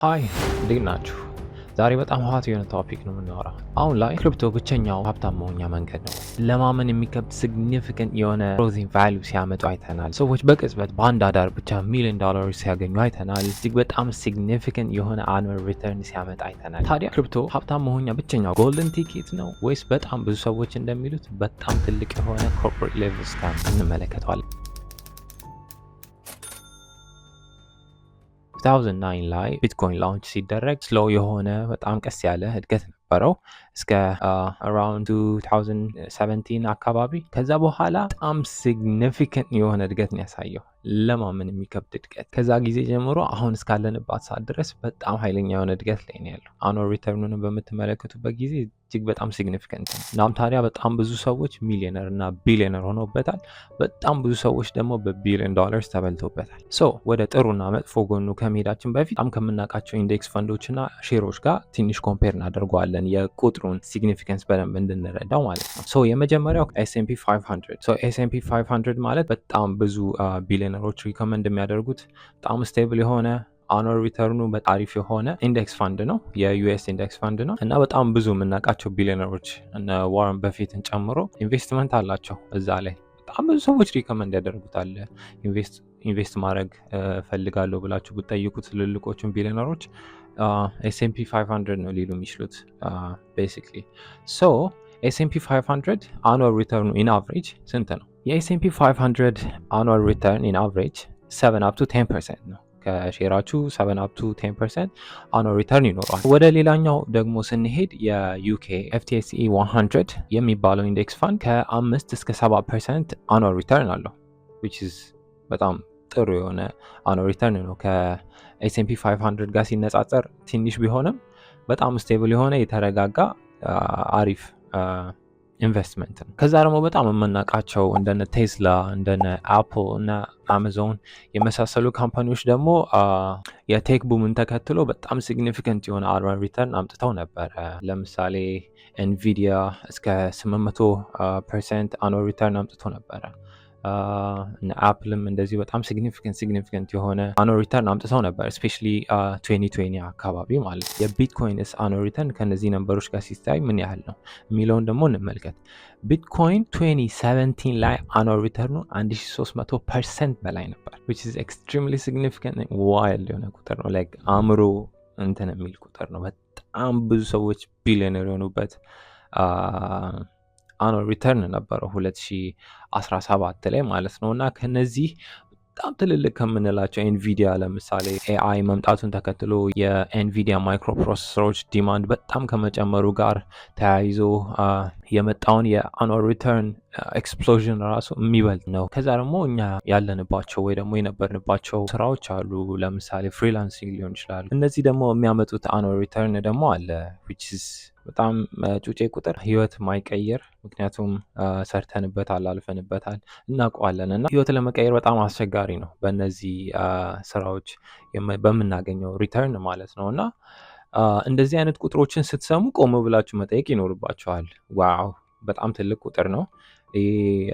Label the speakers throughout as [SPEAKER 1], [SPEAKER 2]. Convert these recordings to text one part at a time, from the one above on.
[SPEAKER 1] ሃይ እንዴት ናችሁ? ዛሬ በጣም ሆት የሆነ ቶፒክ ነው የምናወራው። አሁን ላይ ክሪፕቶ ብቸኛው ሀብታም መሆኛ መንገድ ነው። ለማመን የሚከብድ ሲግኒፊካንት የሆነ ግሮዚንግ ቫልዩ ሲያመጡ አይተናል። ሰዎች በቅጽበት በአንድ አዳር ብቻ ሚሊዮን ዶላሮች ሲያገኙ አይተናል። እጅግ በጣም ሲግኒፊካንት የሆነ አኑዋል ሪተርን ሲያመጣ አይተናል። ታዲያ ክሪፕቶ ሀብታም መሆኛ ብቸኛው ጎልደን ቲኬት ነው ወይስ በጣም ብዙ ሰዎች እንደሚሉት በጣም ትልቅ የሆነ ኮርፖሬት ሌቭል ስካም? እንመለከተዋለን። 2009 ላይ ቢትኮይን ላውንች ሲደረግ ስሎው የሆነ በጣም ቀስ ያለ እድገት ነበረው እስከ አራውንድ 2017 አካባቢ። ከዛ በኋላ በጣም ሲግኒፊካንት የሆነ እድገት ነው ያሳየው፣ ለማመን የሚከብድ እድገት። ከዛ ጊዜ ጀምሮ አሁን እስካለንባት ሰዓት ድረስ በጣም ኃይለኛ የሆነ እድገት ላይ ነው ያለው። አኑዋል ሪተርኑን በምትመለከቱበት ጊዜ እጅግ በጣም ሲግኒፊካንት ነው። እናም ታዲያ በጣም ብዙ ሰዎች ሚሊዮነር እና ቢሊዮነር ሆኖበታል። በጣም ብዙ ሰዎች ደግሞ በቢሊዮን ዶላርስ ተበልቶበታል። ወደ ጥሩና መጥፎ ጎኑ ከመሄዳችን በፊት በጣም ከምናውቃቸው ኢንዴክስ ፈንዶች እና ሼሮች ጋር ትንሽ ኮምፔር እናደርገዋለን፣ የቁጥሩን ሲግኒፊካንስ በደንብ እንድንረዳው ማለት ነው። የመጀመሪያው ኤስኤንፒ 500። ኤስኤንፒ 500 ማለት በጣም ብዙ ቢሊዮነሮች ሪኮመንድ የሚያደርጉት በጣም ስቴብል የሆነ አኑዋል ሪተርኑ በጣሪፍ የሆነ ኢንዴክስ ፋንድ ነው። የዩኤስ ኢንዴክስ ፋንድ ነው እና በጣም ብዙ የምናውቃቸው ቢሊዮነሮች እነ ዋረን በፊትን ጨምሮ ኢንቨስትመንት አላቸው እዛ ላይ። በጣም ብዙ ሰዎች ሪኮመንድ ያደርጉታል። ኢንቨስት ማድረግ ፈልጋለሁ ብላችሁ ብትጠይቁት ትልልቆቹን ቢሊዮነሮች ኤስኤንፒ 500 ነው ሊሉ የሚችሉት ቤሲክሊ። ኤስኤንፒ 500 አኑዋል ሪተርኑ ኢን አቨሬጅ ስንት ነው? የኤስኤንፒ 500 አኑዋል ሪተርን ኢን አቨሬጅ 7 up to 10% ነው። ከሼራችሁ 7 up to 10% አኑዋል ሪተርን ይኖረዋል። ወደ ሌላኛው ደግሞ ስንሄድ የዩኬ ኤፍቲኤስኢ 100 የሚባለው ኢንዴክስ ፋንድ ከ5 እስከ 7% አኑዋል ሪተርን አለው which is በጣም ጥሩ የሆነ አኑዋል ሪተርን ነው። ከኤስኤንፒ 500 ጋር ሲነጻጸር ትንሽ ቢሆንም በጣም ስቴብል የሆነ የተረጋጋ አሪፍ ኢንቨስትመንት ነው። ከዛ ደግሞ በጣም የምናውቃቸው እንደነ ቴስላ፣ እንደነ አፕል እና አማዞን የመሳሰሉ ካምፓኒዎች ደግሞ የቴክ ቡምን ተከትሎ በጣም ሲግኒፊካንት የሆነ አኑዋል ሪተርን አምጥተው ነበረ። ለምሳሌ ኤንቪዲያ እስከ 800% አኑዋል ሪተርን አምጥቶ ነበረ። አፕልም እንደዚህ በጣም ሲግኒፊካንት የሆነ አኑዋል ሪተርን አምጥተው ነበር፣ ስፔሻሊ 2020 አካባቢ ማለት ነው። የቢትኮይንስ አኑዋል ሪተርን ከነዚህ ነንበሮች ጋር ሲታይ ምን ያህል ነው የሚለውን ደግሞ እንመልከት። ቢትኮይን 2017 ላይ አኑዋል ሪተርኑ 1300% በላይ ነበር which is extremely significant wild የሆነ ቁጥር ነው። ላይክ አእምሮ እንትን የሚል ቁጥር ነው። በጣም ብዙ ሰዎች ቢሊዮነር የሆኑበት አኑዋል ሪተርን ነበረው 2017 ላይ ማለት ነው። እና ከነዚህ በጣም ትልልቅ ከምንላቸው ኤንቪዲያ ለምሳሌ ኤአይ መምጣቱን ተከትሎ የኤንቪዲያ ማይክሮ ፕሮሰሰሮች ዲማንድ በጣም ከመጨመሩ ጋር ተያይዞ የመጣውን የአኑዋል ሪተርን ኤክስፕሎዥን ራሱ የሚበልጥ ነው። ከዛ ደግሞ እኛ ያለንባቸው ወይ ደግሞ የነበርንባቸው ስራዎች አሉ። ለምሳሌ ፍሪላንሲንግ ሊሆን ይችላል። እነዚህ ደግሞ የሚያመጡት አኑዋል ሪተርን ደግሞ አለ which is በጣም ጩጬ ቁጥር ህይወት ማይቀየር፣ ምክንያቱም ሰርተንበታል፣ አልፈንበታል፣ እናውቀዋለን። እና ህይወት ለመቀየር በጣም አስቸጋሪ ነው በእነዚህ ስራዎች በምናገኘው ሪተርን ማለት ነው። እና እንደዚህ አይነት ቁጥሮችን ስትሰሙ ቆም ብላችሁ መጠየቅ ይኖርባችኋል። ዋው በጣም ትልቅ ቁጥር ነው።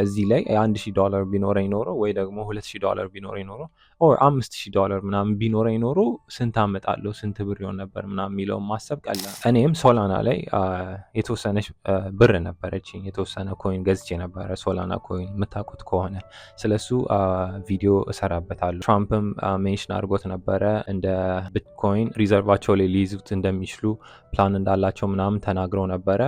[SPEAKER 1] እዚህ ላይ $1000 ቢኖረኝ ኖሮ ወይ ደግሞ $2000 ቢኖረኝ ኖሮ ኦር $5000 ምናምን ቢኖረኝ ኖሮ ስንት አመጣለሁ፣ ስንት ብር ይሆን ነበር ምናምን የሚለውን ማሰብ ቀላል። እኔም ሶላና ላይ የተወሰነች ብር ነበረችኝ፣ የተወሰነ ኮይን ገዝቼ ነበረ። ሶላና ኮይን የምታውቁት ከሆነ ስለሱ ቪዲዮ እሰራበታለሁ። ትራምፕም ሜንሽን አድርጎት ነበረ እንደ ቢትኮይን ሪዘርቫቸው ላይ ሊይዙት እንደሚችሉ ፕላን እንዳላቸው ምናምን ተናግረው ነበረ።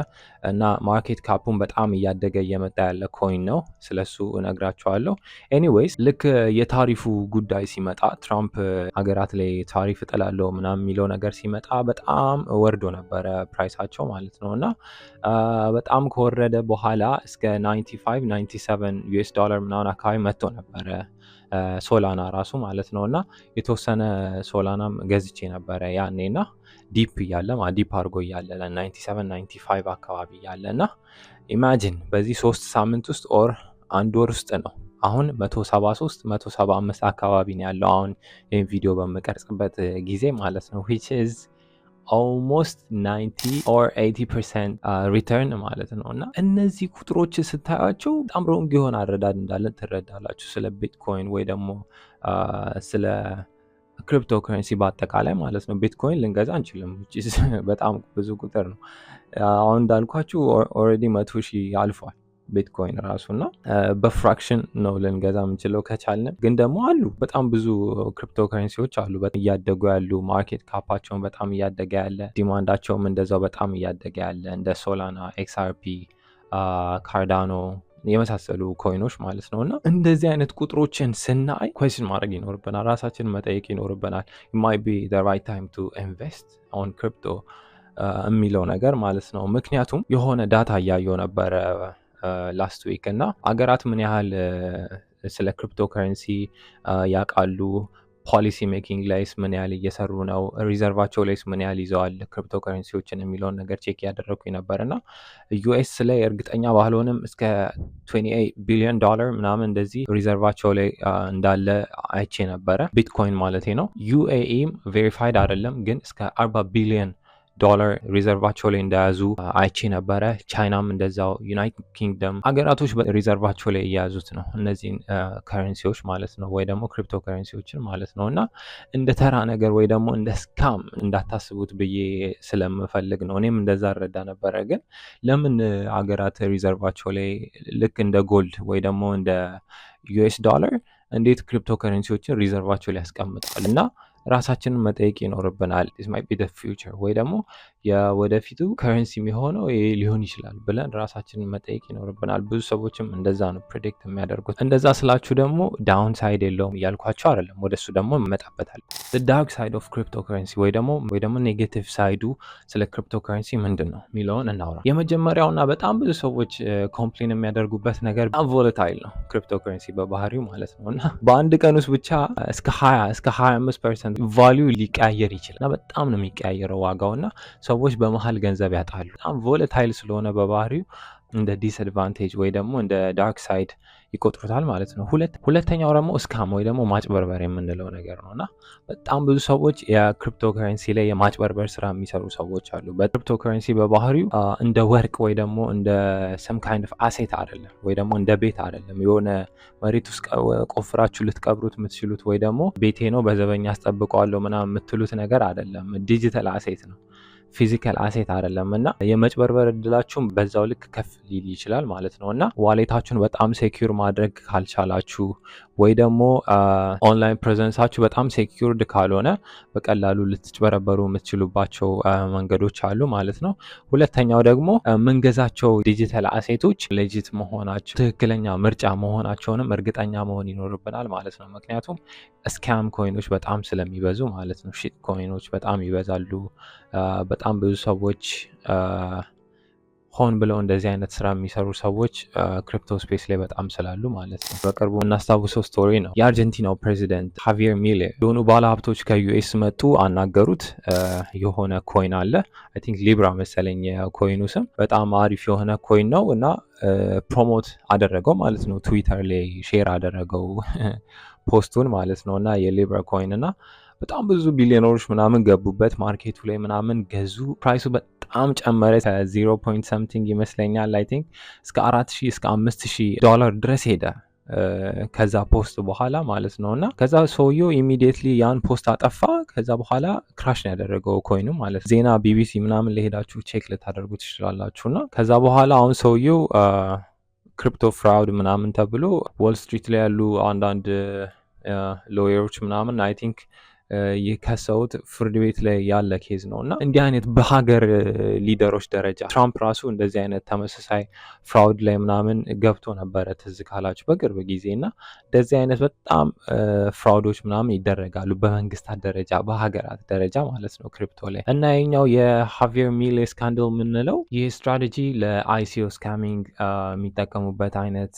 [SPEAKER 1] እና ማርኬት ካፑን በጣም እያደገ እየመጣ ያለ ኮይን ነው። ስለሱ እነግራቸዋለሁ። ኤኒዌይስ ልክ የታሪፉ ጉዳይ ሲመጣ ትራምፕ ሀገራት ላይ ታሪፍ እጥላለሁ ምናምን የሚለው ነገር ሲመጣ በጣም ወርዶ ነበረ ፕራይሳቸው ማለት ነው። እና በጣም ከወረደ በኋላ እስከ 95-97 ዩኤስ ዶላር ምናምን አካባቢ መጥቶ ነበረ ሶላና ራሱ ማለት ነው። እና የተወሰነ ሶላናም ገዝቼ ነበረ ያኔ እና ዲፕ እያለ ዲፕ አድርጎ እያለ ለ97-95 አካባቢ እያለ እና ኢማጂን በዚህ 3 ሳምንት ውስጥ ኦር አንድ ወር ውስጥ ነው አሁን 173-175 አካባቢ ነው ያለው አሁን ይህን ቪዲዮ በምቀርጽበት ጊዜ ማለት ነው which is almost 90 or 80% ሪተርን ማለት ነው። እና እነዚህ ቁጥሮች ስታያቸው በጣም ሮንግ የሆነ አረዳድ እንዳለን ትረዳላችሁ ስለ ቢትኮይን ወይ ደግሞ ስለ ክሪፕቶ ከረንሲ በአጠቃላይ ማለት ነው። ቢትኮይን ልንገዛ አንችልም፣ በጣም ብዙ ቁጥር ነው። አሁን እንዳልኳችሁ ኦልሬዲ 100,000 አልፏል ቢትኮይን ራሱ እና በፍራክሽን ነው ልንገዛ የምንችለው ከቻልን። ግን ደግሞ አሉ በጣም ብዙ ክሪፕቶ ከረንሲዎች አሉ እያደጉ ያሉ፣ ማርኬት ካፓቸውን በጣም እያደገ ያለ፣ ዲማንዳቸውም እንደዛው በጣም እያደገ ያለ እንደ ሶላና፣ ኤክስአርፒ፣ ካርዳኖ የመሳሰሉ ኮይኖች ማለት ነው። እና እንደዚህ አይነት ቁጥሮችን ስናይ ኩዌስችን ማድረግ ይኖርብናል፣ ራሳችንን መጠየቅ ይኖርብናል። ማይ ቢ ራይት ታይም ቱ ኢንቨስት ኦን ክሪፕቶ የሚለው ነገር ማለት ነው። ምክንያቱም የሆነ ዳታ እያየው ነበረ ላስት ዊክ እና አገራት ምን ያህል ስለ ክሪፕቶ ከረንሲ ያውቃሉ፣ ፖሊሲ ሜኪንግ ላይስ ምን ያህል እየሰሩ ነው፣ ሪዘርቫቸው ላይስ ምን ያህል ይዘዋል ክሪፕቶ ከረንሲዎችን የሚለውን ነገር ቼክ እያደረግኩኝ ነበር እና ዩኤስ ላይ እርግጠኛ ባልሆንም እስከ $28 ቢሊዮን ምናምን እንደዚህ ሪዘርቫቸው ላይ እንዳለ አይቼ ነበረ። ቢትኮይን ማለት ነው። ዩኤኢም ቬሪፋይድ አይደለም ግን እስከ $40 ቢሊዮን ሪዘርቫቸው ላይ እንደያዙ አይቼ ነበረ። ቻይናም እንደዛው፣ ዩናይትድ ኪንግደም ሀገራቶች ሪዘርቫቸው ላይ እየያዙት ነው እነዚህን ከረንሲዎች ማለት ነው፣ ወይ ደግሞ ክሪፕቶ ከረንሲዎችን ማለት ነው። እና እንደ ተራ ነገር ወይ ደግሞ እንደ ስካም እንዳታስቡት ብዬ ስለምፈልግ ነው። እኔም እንደዛ እረዳ ነበረ። ግን ለምን ሀገራት ሪዘርቫቸው ላይ ልክ እንደ ጎልድ ወይ ደግሞ እንደ ዩኤስ ዶላር እንዴት ክሪፕቶ ከረንሲዎችን ሪዘርቫቸው ላይ ያስቀምጣል? እና ራሳችንን መጠየቅ ይኖርብናል። this might be the future ወይ ደግሞ የወደፊቱ ከረንሲ የሚሆነው ይሄ ሊሆን ይችላል ብለን ራሳችንን መጠየቅ ይኖርብናል። ብዙ ሰዎችም እንደዛ ነው ፕሬዲክት የሚያደርጉት። እንደዛ ስላችሁ ደግሞ ዳውን ሳይድ የለውም እያልኳቸው አይደለም፣ ወደሱ ደግሞ እንመጣበታል። ዳርክ ሳይድ ኦፍ ክሪፕቶ ከረንሲ ወይ ደግሞ ኔጌቲቭ ሳይዱ ስለ ክሪፕቶ ከረንሲ ምንድን ነው የሚለውን እናውራ። የመጀመሪያውና በጣም ብዙ ሰዎች ኮምፕሌን የሚያደርጉበት ነገር በጣም ቮለታይል ነው ክሪፕቶ ከረንሲ በባህሪው ማለት ነው። እና በአንድ ቀን ውስጥ ብቻ እስከ 25% ቫሊዩ ሊቀያየር ይችላል እና በጣም ነው የሚቀያየረው ዋጋው እና ሰዎች በመሀል ገንዘብ ያጣሉ። በጣም ቮለታይል ስለሆነ በባህሪው እንደ ዲስአድቫንቴጅ ወይ ደግሞ እንደ ዳርክ ሳይድ ይቆጥሩታል ማለት ነው። ሁለተኛው ደግሞ ስካም ወይ ደግሞ ማጭበርበር የምንለው ነገር ነው እና በጣም ብዙ ሰዎች የክሪፕቶ ከረንሲ ላይ የማጭበርበር ስራ የሚሰሩ ሰዎች አሉ። በክሪፕቶ ከረንሲ በባህሪው እንደ ወርቅ ወይ ደግሞ እንደ ሰም ካይንድ ኦፍ አሴት አይደለም፣ ወይ ደግሞ እንደ ቤት አይደለም። የሆነ መሬት ውስጥ ቆፍራችሁ ልትቀብሩት የምትችሉት ወይ ደግሞ ቤቴ ነው በዘበኛ አስጠብቀዋለሁ ምናምን የምትሉት ነገር አይደለም። ዲጂታል አሴት ነው፣ ፊዚካል አሴት አይደለም። እና የመጭበርበር እድላችሁን በዛው ልክ ከፍ ሊል ይችላል ማለት ነው። እና ዋሌታችሁን በጣም ሴኪር ማድረግ ካልቻላችሁ ወይ ደግሞ ኦንላይን ፕሬዘንሳችሁ በጣም ሴኪርድ ካልሆነ በቀላሉ ልትጭበረበሩ የምትችሉባቸው መንገዶች አሉ ማለት ነው። ሁለተኛው ደግሞ የምንገዛቸው ዲጂታል አሴቶች ሌጂት መሆናቸው፣ ትክክለኛ ምርጫ መሆናቸውንም እርግጠኛ መሆን ይኖርብናል ማለት ነው። ምክንያቱም ስካም ኮይኖች በጣም ስለሚበዙ ማለት ነው። ሺት ኮይኖች በጣም ይበዛሉ። በጣም ብዙ ሰዎች ሆን ብለው እንደዚህ አይነት ስራ የሚሰሩ ሰዎች ክሪፕቶ ስፔስ ላይ በጣም ስላሉ ማለት ነው። በቅርቡ እናስታውሰው ስቶሪ ነው። የአርጀንቲናው ፕሬዚደንት ሃቪየር ሚሌ የሆኑ ባለሀብቶች ከዩኤስ መጡ፣ አናገሩት። የሆነ ኮይን አለ አይ ቲንክ ሊብራ መሰለኝ የኮይኑ ስም። በጣም አሪፍ የሆነ ኮይን ነው እና ፕሮሞት አደረገው ማለት ነው። ትዊተር ላይ ሼር አደረገው ፖስቱን ማለት ነው። እና የሊብራ ኮይን እና በጣም ብዙ ቢሊዮነሮች ምናምን ገቡበት፣ ማርኬቱ ላይ ምናምን ገዙ። ፕራይሱ በጣም ጨመረ። ከ0 ፖይንት ሰምቲንግ ይመስለኛል አይ ቲንክ እስከ $4,000 እስከ $5,000 ድረስ ሄደ ከዛ ፖስት በኋላ ማለት ነው። እና ከዛ ሰውየው ኢሚዲየትሊ ያን ፖስት አጠፋ። ከዛ በኋላ ክራሽ ነው ያደረገው ኮይኑ ማለት ዜና ቢቢሲ ምናምን ለሄዳችሁ ቼክ ልታደርጉ ትችላላችሁ። እና ከዛ በኋላ አሁን ሰውየው ክሪፕቶ ፍራውድ ምናምን ተብሎ ዎል ስትሪት ላይ ያሉ አንዳንድ ሎየሮች ምናምን አይ ቲንክ የከሰውት ፍርድ ቤት ላይ ያለ ኬዝ ነው። እና እንዲህ አይነት በሀገር ሊደሮች ደረጃ ትራምፕ ራሱ እንደዚህ አይነት ተመሳሳይ ፍራውድ ላይ ምናምን ገብቶ ነበረ ትዝ ካላችሁ በቅርብ ጊዜ። እና እንደዚህ አይነት በጣም ፍራውዶች ምናምን ይደረጋሉ በመንግስታት ደረጃ በሀገራት ደረጃ ማለት ነው ክሪፕቶ ላይ። እና የኛው የሃቪየር ሚሌ ስካንድል የምንለው ይህ ስትራቴጂ ለአይሲኦ ስካሚንግ የሚጠቀሙበት አይነት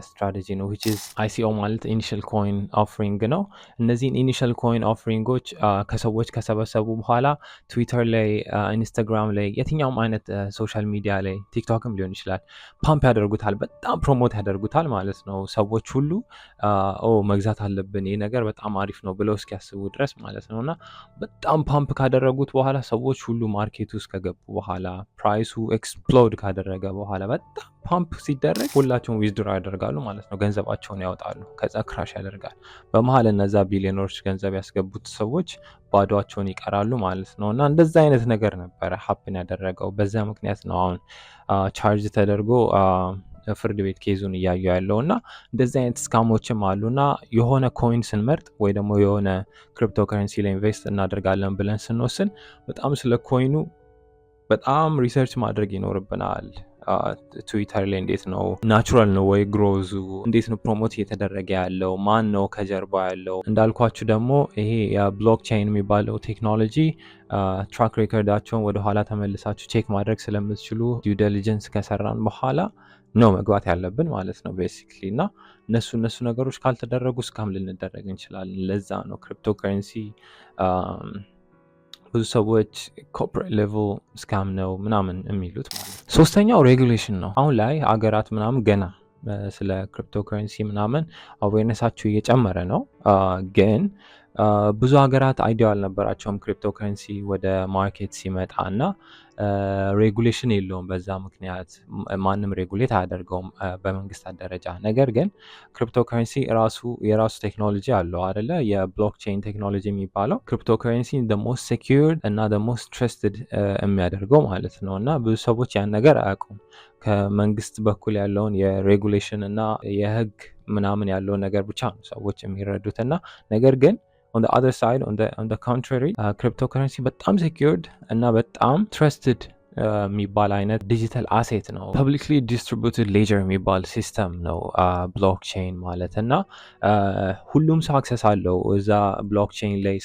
[SPEAKER 1] ስትራቴጂ ነው። which is ICO ማለት ኢኒሻል ኮይን ኦፍሪንግ ነው። እነዚህን ኢኒሻል ኮይን ኦፍሪንግ ከሰዎች ከሰበሰቡ በኋላ ትዊተር ላይ፣ ኢንስታግራም ላይ፣ የትኛውም አይነት ሶሻል ሚዲያ ላይ ቲክቶክም ሊሆን ይችላል ፓምፕ ያደርጉታል፣ በጣም ፕሮሞት ያደርጉታል ማለት ነው። ሰዎች ሁሉ መግዛት አለብን ይህ ነገር በጣም አሪፍ ነው ብለው እስኪያስቡ ድረስ ማለት ነው። እና በጣም ፓምፕ ካደረጉት በኋላ ሰዎች ሁሉ ማርኬቱ ውስጥ ከገቡ በኋላ ፕራይሱ ኤክስፕሎድ ካደረገ በኋላ በጣም ፓምፕ ሲደረግ ሁላቸውም ዊዝድሮ ያደርጋሉ ማለት ነው። ገንዘባቸውን ያወጣሉ። ከዛ ክራሽ ያደርጋል። በመሀል እነዛ ቢሊዮነሮች ገንዘብ ያስገቡት ሰዎች ባዶቸውን ይቀራሉ ማለት ነው። እና እንደዛ አይነት ነገር ነበረ ሀፕን ያደረገው። በዛ ምክንያት ነው አሁን ቻርጅ ተደርጎ ፍርድ ቤት ኬዙን እያዩ ያለው። እና እንደዚህ አይነት ስካሞችም አሉ። እና የሆነ ኮይን ስንመርጥ ወይ ደግሞ የሆነ ክሪፕቶ ከረንሲ ላይ ኢንቨስት እናደርጋለን ብለን ስንወስን በጣም ስለ ኮይኑ በጣም ሪሰርች ማድረግ ይኖርብናል። ትዊተር ላይ እንዴት ነው ናቹራል ነው ወይ ግሮዙ፣ እንዴት ነው ፕሮሞት እየተደረገ ያለው፣ ማን ነው ከጀርባ ያለው። እንዳልኳችሁ ደግሞ ይሄ የብሎክቼን የሚባለው ቴክኖሎጂ ትራክ ሬከርዳቸውን ወደኋላ ተመልሳችሁ ቼክ ማድረግ ስለምትችሉ ዲው ዲሊጀንስ ከሰራን በኋላ ነው መግባት ያለብን ማለት ነው ቤሲክሊ። እና እነሱ ነገሮች ካልተደረጉ እስካም ልንደረግ እንችላለን። ለዛ ነው ክሪፕቶ ከረንሲ ብዙ ሰዎች ኮርፖሬት ሌቭል ስካም ነው ምናምን የሚሉት ማለት ነው። ሶስተኛው ሬጉሌሽን ነው። አሁን ላይ አገራት ምናምን ገና ስለ ክሪፕቶ ከረንሲ ምናምን አዌርነሳቸው እየጨመረ ነው። ግን ብዙ ሀገራት አይዲያ አልነበራቸውም ክሪፕቶ ከረንሲ ወደ ማርኬት ሲመጣ እና ሬጉሌሽን የለውም። በዛ ምክንያት ማንም ሬጉሌት አያደርገውም በመንግስታት ደረጃ። ነገር ግን ክሪፕቶ ከረንሲ የራሱ ቴክኖሎጂ አለው አይደለ? የብሎክቼን ቴክኖሎጂ የሚባለው ክሪፕቶ ከረንሲ ሞስት ሴኪዩርድ እና ሞስት ትረስትድ የሚያደርገው ማለት ነው። እና ብዙ ሰዎች ያን ነገር አያውቁም። ከመንግስት በኩል ያለውን የሬጉሌሽን እና የህግ ምናምን ያለውን ነገር ብቻ ነው ሰዎች የሚረዱት። እና ነገር ግን on the other side on the contrary cryptocurrency በጣም secured እና በጣም trusted የሚባል አይነት ዲጂታል አሴት ነው። ፐብሊክሊ ዲስትሪቢዩትድ ሌጀር የሚባል ሲስተም ነው ብሎክቼን ማለት። እና ሁሉም ሰው አክሰስ አለው እዛ ብሎክቼን ላይ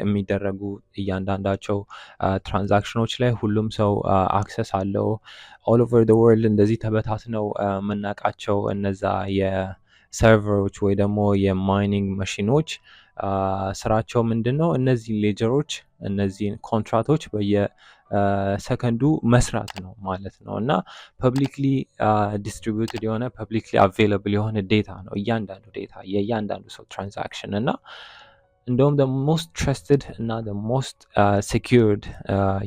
[SPEAKER 1] የሚደረጉ እያንዳንዳቸው ትራንዛክሽኖች ላይ ሁሉም ሰው አክሰስ አለው። ኦል ኦቨር ዘ ወርልድ እንደዚህ ተበታትነው የምናውቃቸው እነዛ የሰርቨሮች ወይ ደግሞ የማይኒንግ መሽኖች ስራቸው ምንድን ነው? እነዚህ ሌጀሮች እነዚህን ኮንትራቶች በየሰከንዱ መስራት ነው ማለት ነው። እና ፐብሊክሊ ዲስትሪቢዩትድ የሆነ ፐብሊክሊ አቬይለብል የሆነ ዴታ ነው እያንዳንዱ ዴታ የእያንዳንዱ ሰው ትራንዛክሽን። እና እንደውም ሞስት ትረስትድ እና ሞስት ሴኪርድ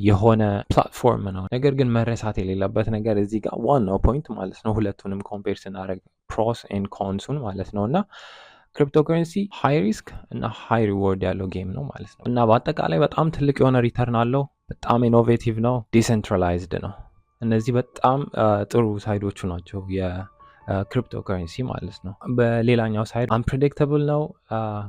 [SPEAKER 1] የሆነ ፕላትፎርም ነው። ነገር ግን መረሳት የሌለበት ነገር እዚህ ጋር ዋናው ፖይንት ማለት ነው፣ ሁለቱንም ኮምፔር ስናደርግ ፕሮስ ኤንድ ኮንሱን ማለት ነው። እና ክሪፕቶ ከረንሲ ሃይ ሪስክ እና ሃይ ሪዋርድ ያለው ጌም ነው ማለት ነው። እና በአጠቃላይ በጣም ትልቅ የሆነ ሪተርን አለው። በጣም ኢኖቬቲቭ ነው። ዲሴንትራላይዝድ ነው። እነዚህ በጣም ጥሩ ሳይዶቹ ናቸው የክሪፕቶ ከረንሲ ማለት ነው። በሌላኛው ሳይድ አንፕሬዲክተብል ነው።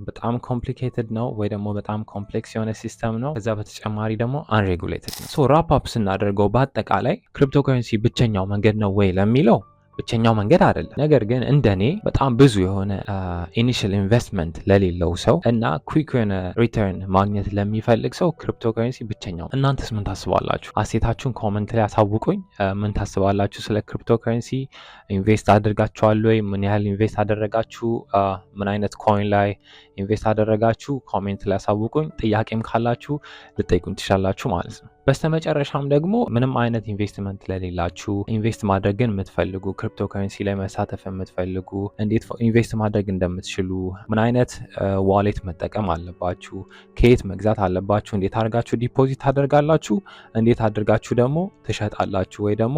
[SPEAKER 1] በጣም ኮምፕሊኬትድ ነው ወይ ደግሞ በጣም ኮምፕሌክስ የሆነ ሲስተም ነው። ከዛ በተጨማሪ ደግሞ አንሬጉሌትድ ነው። ሶ ራፕ አፕ ስናደርገው በአጠቃላይ ክሪፕቶ ከረንሲ ብቸኛው መንገድ ነው ወይ ለሚለው ብቸኛው መንገድ አይደለም። ነገር ግን እንደኔ በጣም ብዙ የሆነ ኢኒሽል ኢንቨስትመንት ለሌለው ሰው እና ኩዊክ የሆነ ሪተርን ማግኘት ለሚፈልግ ሰው ክሪፕቶ ከረንሲ ብቸኛው። እናንተስ ምን ታስባላችሁ? አሴታችሁን ኮመንት ላይ ያሳውቁኝ። ምን ታስባላችሁ ስለ ክሪፕቶ ከረንሲ? ኢንቨስት አድርጋችኋል ወይ? ምን ያህል ኢንቨስት አደረጋችሁ? ምን አይነት ኮይን ላይ ኢንቨስት አደረጋችሁ? ኮሜንት ላይ ያሳውቁኝ። ጥያቄም ካላችሁ ልጠይቁኝ ትችላላችሁ ማለት ነው። በስተመጨረሻም ደግሞ ምንም አይነት ኢንቨስትመንት ለሌላችሁ ኢንቨስት ማድረግን የምትፈልጉ ክሪፕቶ ከረንሲ ላይ መሳተፍ የምትፈልጉ እንዴት ኢንቨስት ማድረግ እንደምትችሉ፣ ምን አይነት ዋሌት መጠቀም አለባችሁ፣ ከየት መግዛት አለባችሁ፣ እንዴት አድርጋችሁ ዲፖዚት ታደርጋላችሁ፣ እንዴት አድርጋችሁ ደግሞ ትሸጣላችሁ ወይ ደግሞ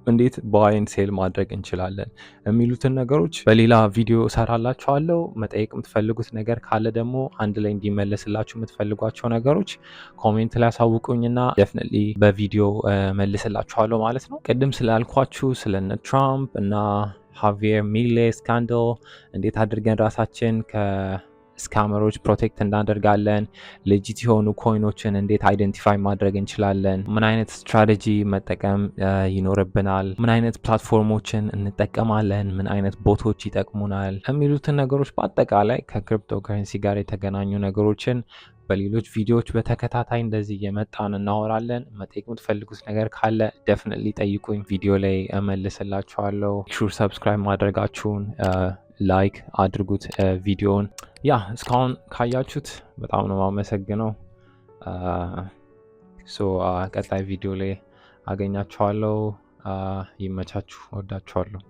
[SPEAKER 1] እንዴት ባይን ሴል ማድረግ እንችላለን የሚሉትን ነገሮች በሌላ ቪዲዮ እሰራላችኋለሁ። መጠየቅ የምትፈልጉት ነገር ካለ ደግሞ አንድ ላይ እንዲመለስላችሁ የምትፈልጓቸው ነገሮች ኮሜንት ላይ አሳውቁኝና ደፍኒትሊ በቪዲዮ መልስላችኋለሁ ማለት ነው። ቅድም ስላልኳችሁ ስለነ ትራምፕ እና ሃቪየር ሚሌይ ስካንዳል እንዴት አድርገን ራሳችን ስካመሮች ፕሮቴክት እናደርጋለን፣ ሌጂት የሆኑ ኮይኖችን እንዴት አይደንቲፋይ ማድረግ እንችላለን፣ ምን አይነት ስትራቴጂ መጠቀም ይኖርብናል፣ ምን አይነት ፕላትፎርሞችን እንጠቀማለን፣ ምን አይነት ቦቶች ይጠቅሙናል የሚሉትን ነገሮች በአጠቃላይ ከክሪፕቶ ከረንሲ ጋር የተገናኙ ነገሮችን በሌሎች ቪዲዮዎች በተከታታይ እንደዚህ እየመጣን እናወራለን። መጠየቅ የምትፈልጉት ነገር ካለ ደፍኒትሊ ጠይቁኝ፣ ቪዲዮ ላይ እመልስላችኋለሁ። ሹር ሰብስክራይብ ማድረጋችሁን ላይክ አድርጉት ቪዲዮውን። ያ እስካሁን ካያችሁት በጣም ነው የማመሰግነው። ቀጣይ ቪዲዮ ላይ አገኛችኋለሁ። ይመቻችሁ። ወዳችኋለሁ።